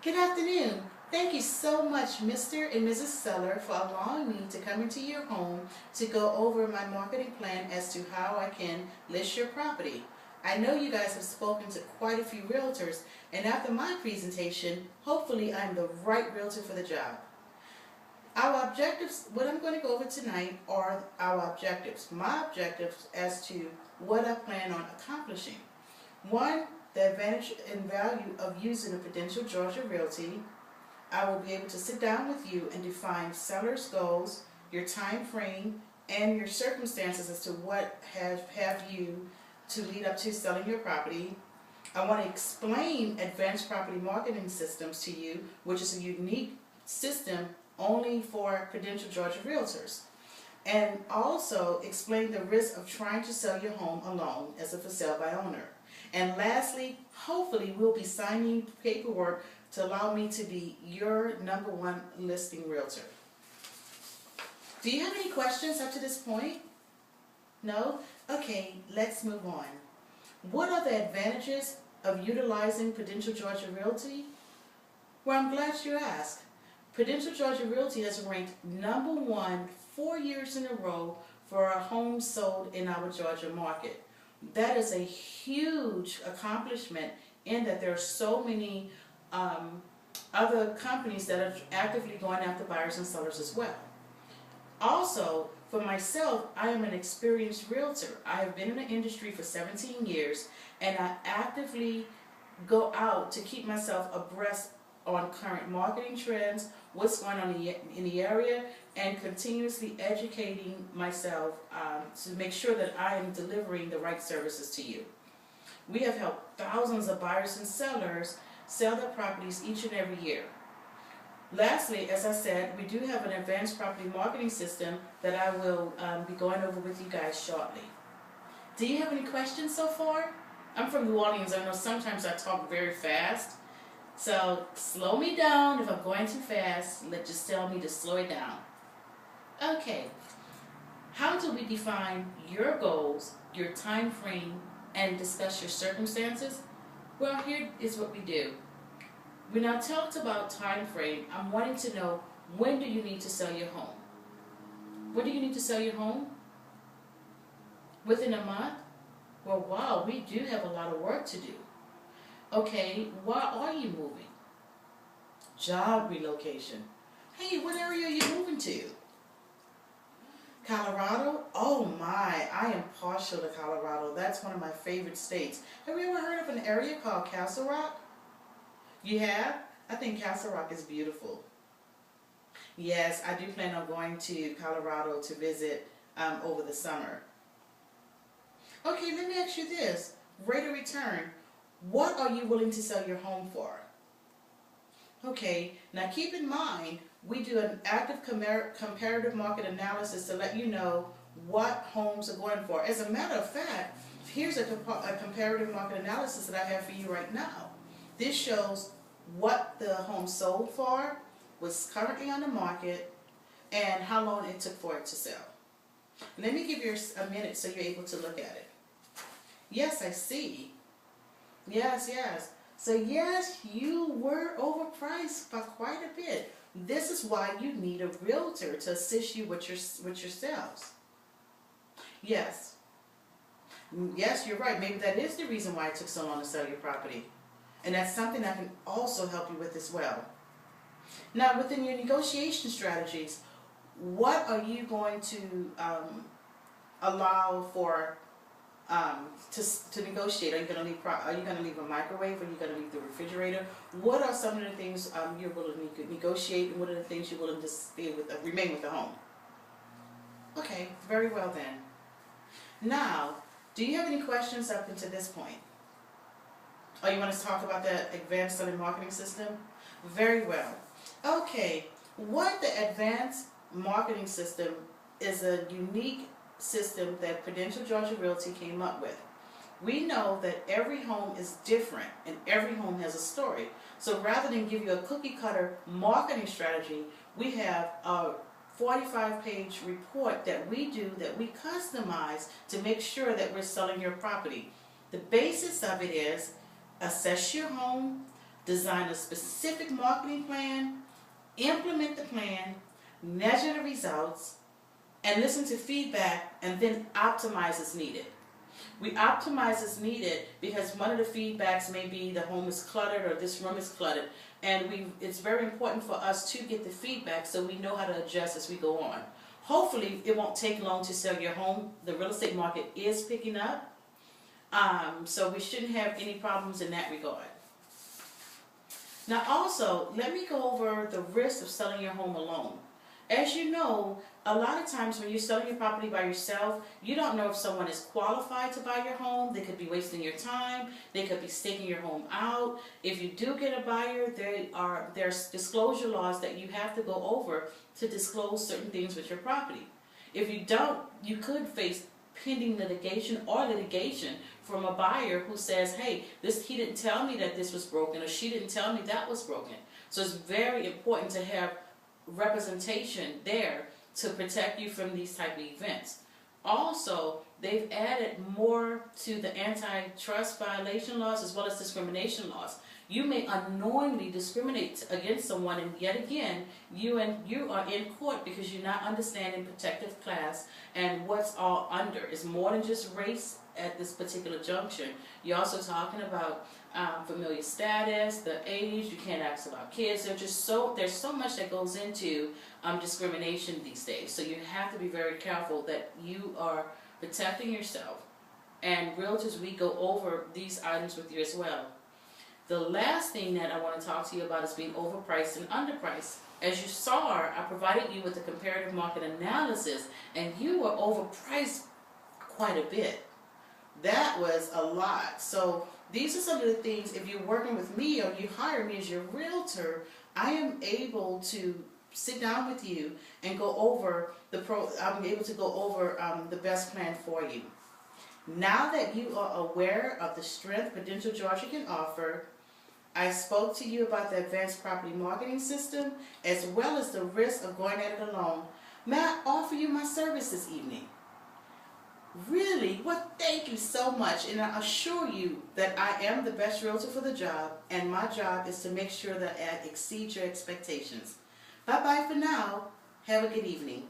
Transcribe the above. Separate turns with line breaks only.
Good afternoon. Thank you so much, Mr. and Mrs. Seller, for allowing me to come into your home to go over my marketing plan as to how I can list your property. I know you guys have spoken to quite a few realtors, and after my presentation, hopefully I'm the right realtor for the job. Our objectives, what I'm going to go over tonight are our objectives. My objectives as to what I plan on accomplishing. One, the advantage and value of using a Prudential Georgia Realty. I will be able to sit down with you and define seller's goals, your time frame, and your circumstances as to what have you to lead up to selling your property. I want to explain advanced property marketing systems to you, which is a unique system only for Prudential Georgia Realtors. And also explain the risk of trying to sell your home alone as a for sale by owner. And lastly, hopefully we'll be signing paperwork to allow me to be your #1 listing realtor. Do you have any questions up to this point? No? Okay, let's move on. What are the advantages of utilizing Prudential Georgia Realty? Well, I'm glad you asked. Prudential Georgia Realty has ranked #1 4 years in a row for our homes sold in our Georgia market. That is a huge accomplishment in that there are so many other companies that are actively going after buyers and sellers as well. Also, for myself, I am an experienced realtor. I have been in the industry for 17 years, and I actively go out to keep myself abreast on current marketing trends, what's going on in the area, and continuously educating myself to make sure that I am delivering the right services to you. We have helped thousands of buyers and sellers sell their properties each and every year. Lastly, as I said, we do have an advanced property marketing system that I will be going over with you guys shortly. Do you have any questions so far? I'm from New Orleans. I know sometimes I talk very fast. So slow me down if I'm going too fast. Just tell me to slow it down. Okay. How do we define your goals, your time frame, and discuss your circumstances? Well, here is what we do. We now talked about time frame. I'm wanting to know, when do you need to sell your home? When do you need to sell your home? Within a month? Well, wow, we do have a lot of work to do. Okay, why are you moving? Job relocation. Hey, what area are you moving to? Colorado? Oh my, I am partial to Colorado. That's one of my favorite states. Have you ever heard of an area called Castle Rock? You have? I think Castle Rock is beautiful. Yes, I do plan on going to Colorado to visit over the summer. Okay, let me ask you this. Rate of return. What are you willing to sell your home for? Okay, now keep in mind, we do an active comparative market analysis to let you know what homes are going for. As a matter of fact, here's a comparative market analysis that I have for you right now. This shows what the home sold for, what's currently on the market, and how long it took for it to sell. Let me give you a minute so you're able to look at it. Yes, I see. Yes. So yes, you were overpriced by quite a bit. This is why you need a realtor to assist you with your sales. Yes, you're right. Maybe that is the reason why it took so long to sell your property. And that's something I can also help you with as well. Now, within your negotiation strategies, what are you going to allow for to negotiate? Are you going to leave a microwave? Are you going to leave the refrigerator? What are some of the things you're willing to negotiate, and what are the things you're willing to stay with, remain with the home? Okay, very well then. Now, do you have any questions up until this point? Oh, you want to talk about the advanced selling marketing system? Very well. Okay, what the advanced marketing system is a unique system that Prudential Georgia Realty came up with. We know that every home is different and every home has a story. So rather than give you a cookie cutter marketing strategy, we have a 45-page report that we do, that we customize to make sure that we're selling your property. The basis of it is assess your home, design a specific marketing plan, implement the plan, measure the results, and listen to feedback, and then optimize as needed. We optimize as needed because one of the feedbacks may be the home is cluttered or this room is cluttered, and it's very important for us to get the feedback so we know how to adjust as we go on. Hopefully it won't take long to sell your home. The real estate market is picking up, so we shouldn't have any problems in that regard. Now also, let me go over the risk of selling your home alone. As you know, a lot of times when you're selling your property by yourself, you don't know if someone is qualified to buy your home. They could be wasting your time. They could be staking your home out. If you do get a buyer, there's disclosure laws that you have to go over to disclose certain things with your property. If you don't, you could face pending litigation from a buyer who says, hey, he didn't tell me that this was broken, or she didn't tell me that was broken. So it's very important to have representation there to protect you from these type of events. Also, they've added more to the antitrust violation laws as well as discrimination laws. You may unknowingly discriminate against someone, and yet again, you are in court because you're not understanding protective class and what's all under. It's more than just race at this particular junction. You're also talking about familial status, the age. You can't ask about kids. There's so much that goes into discrimination these days. So you have to be very careful that you are protecting yourself. And realtors, we go over these items with you as well. The last thing that I want to talk to you about is being overpriced and underpriced. As you saw, I provided you with a comparative market analysis, and you were overpriced quite a bit. That was a lot. So these are some of the things, if you're working with me or you hire me as your realtor, I am able to sit down with you and go over I'm able to go over the best plan for you. Now that you are aware of the strength Prudential Georgia can offer, I spoke to you about the advanced property marketing system as well as the risk of going at it alone. May I offer you my service this evening? Really? Well, thank you so much, and I assure you that I am the best realtor for the job, and my job is to make sure that I exceed your expectations. Bye-bye for now. Have a good evening.